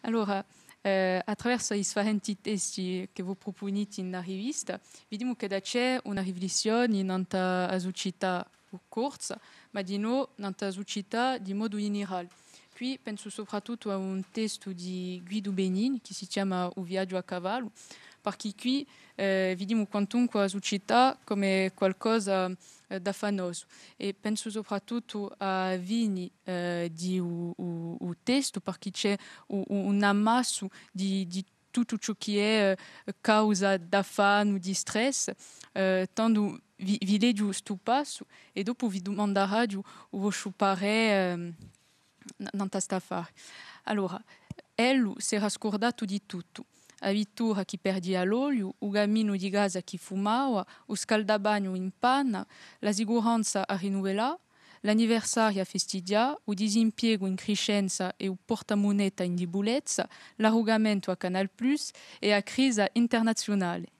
Allora, attraverso i differenti testi che voi proponete nella rivista, vediamo che da c'è una riflessione nella società corsa, ma di no nella società di modo generale. Qui penso soprattutto a un testo di Guido Benin che si chiama O viaggio a cavallo, perché qui vediamo quantunque la società come qualcosa d'affannoso e penso soprattutto a Vini di un testo perché c'è un ammasso di tutto ciò che è causa d'affanno, di stress, tanto vi leggo sto passo e dopo vi domanderò o vostro parere non sta fare. Allora, Ello si era scordato di tutto. A Vittura che perdia l'olio, il gamino di casa che fumava, lo scaldabagno in panna, la sicurezza a rinnovare, l'anniversario a festeggiare, il disimpiego in crescenza e il portamoneta in debolezza, l'arrogamento a Canal Plus e la crisi internazionale.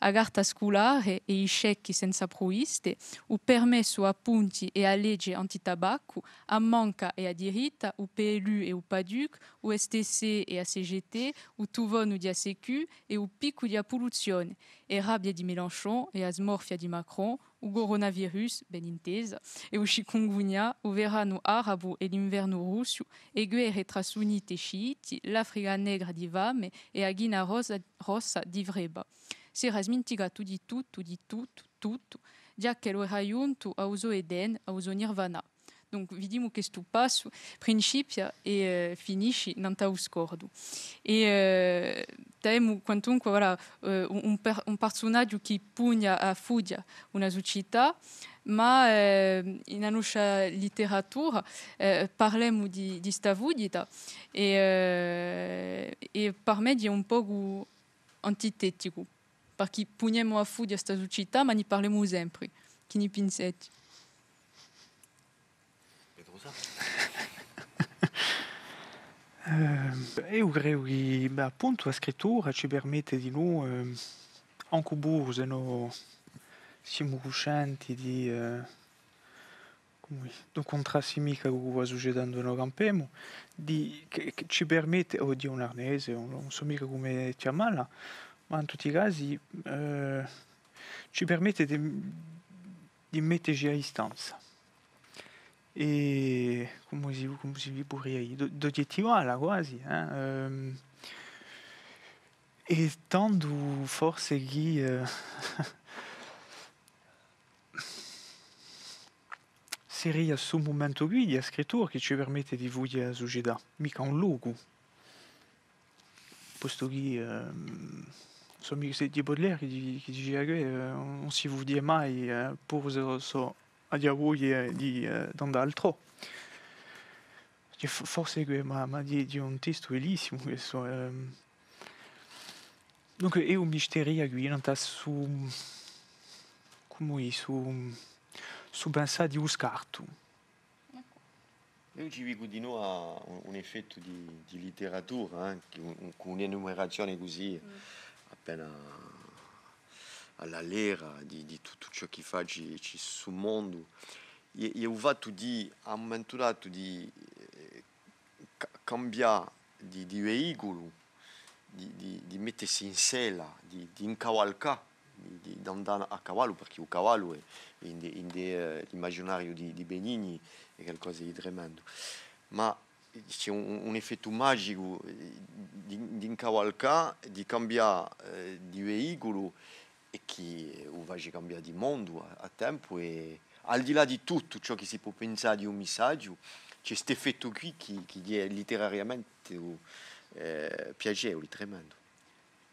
A carta scolare e i scecchi senza provviste, o permesso a punti e a legge antitabacco, a manca e a diritta, o PLU e o PADUC, o STC e a CGT, o Tuvono di ACQ e o picco di a polluzione, e rabbia di Mélenchon e a smorfia di Macron, o coronavirus, ben intesa, e o chikungunya, o verano arabo e l'inverno russo, e guerre tra sunniti e sciiti, l'Africa negra di Vame e a Guina rossa di Vreba. Si era smintigato di tutto, già che lo era giunto a uso Eden, a uso Nirvana. Donc, vediamo che sto passo principia e finisce in un scordo. E temo quantunque voilà, un personaggio che pugna a fugia una società, ma in nostra letteratura parliamo di sta vudita e per me è un po' antitetico, perché pugniamo a fugia sta società, ma ne parliamo sempre, che ne pensate? Io credo che beh, appunto la scrittura ci permette di noi, anche burse, no, siamo coscienti di un contrasto mica con la società dove noi campiamo, che ci permette, oddio un arnese, non so mica come chiamarla, ma in tutti i casi ci permette di metterci a distanza. E come si vorrei di oggettivarla quasi, e tanto forse che seria su momento qui di scrittura che ci permette di vedere la società, mica un luogo. Posto che so mica se di Baudelaire che diceva che non si vede mai pur so a dia voglia di d'and'altro. Forse che ma di un testo bellissimo questo. Dunque è un mistero qui, non sta come su pensare di un scarto. Io ci dico di nuovo a un effetto di letteratura, con un'enumerazione così appena alla lera di tutto ciò che fa sul mondo. Io ho fatto a un momento dato di cambiare di veicolo, di mettersi in sella, di incavalcare, di andare a cavallo, perché il cavallo è l'immaginario di Benigni è qualcosa di tremendo. Ma c'è un effetto magico di incavalcare, di cambiare di veicolo e che va a cambiare di mondo a tempo e al di là di tutto ciò che si può pensare di un messaggio c'è questo effetto qui che è letterariamente piacevole, tremendo.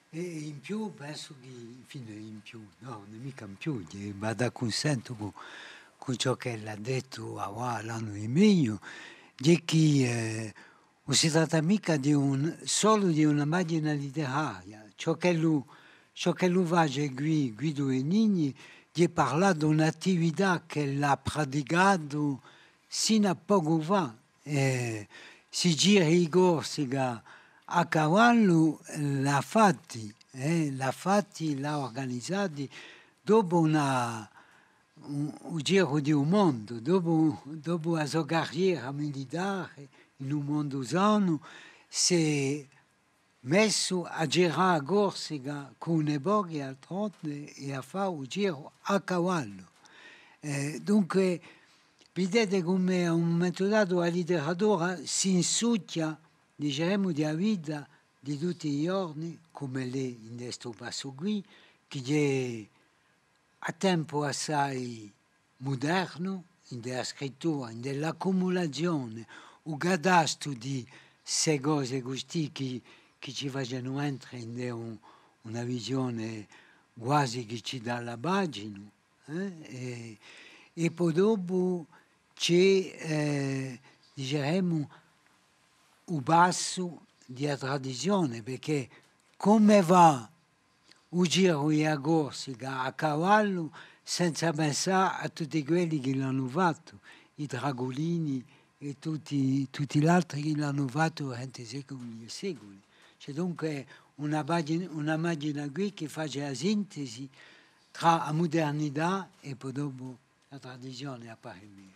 E in più penso che, infine in più, no, non mica in più, vado consento con ciò che l'ha detto l'anno di meglio, di che non si tratta mica solo di una macchina letteraria, ciò che lui va a Guido Benigni, di parlare di un'attività che l'ha praticato sino a poco fa. Si gira i corsi a cavallo l'ha fatti, l'ha organizzati dopo un giro di un mondo, dopo la sua carriera militare in un mondo sano, si messo a girare a Corsica con le boghe al trotte e a fare un giro a cavallo. Dunque, vedete come un metodato la letteratura si insucchia, diciamo, della vita di tutti i giorni, come lei in questo passo qui, che è a tempo assai moderno, in della scrittura, in dell'accumulazione, un cadastro di queste cose così che ci facciano entrare in una visione quasi che ci dà la pagina. E poi dopo c'è, diciamo, un passo di tradizione, perché come va un giro a Corsica a cavallo senza pensare a tutti quelli che l'hanno fatto, i dragolini e tutti gli altri che l'hanno fatto durante secoli e secoli. C'è dunque una pagina qui che fa la sintesi tra la modernità e poi dopo la tradizione appare mia.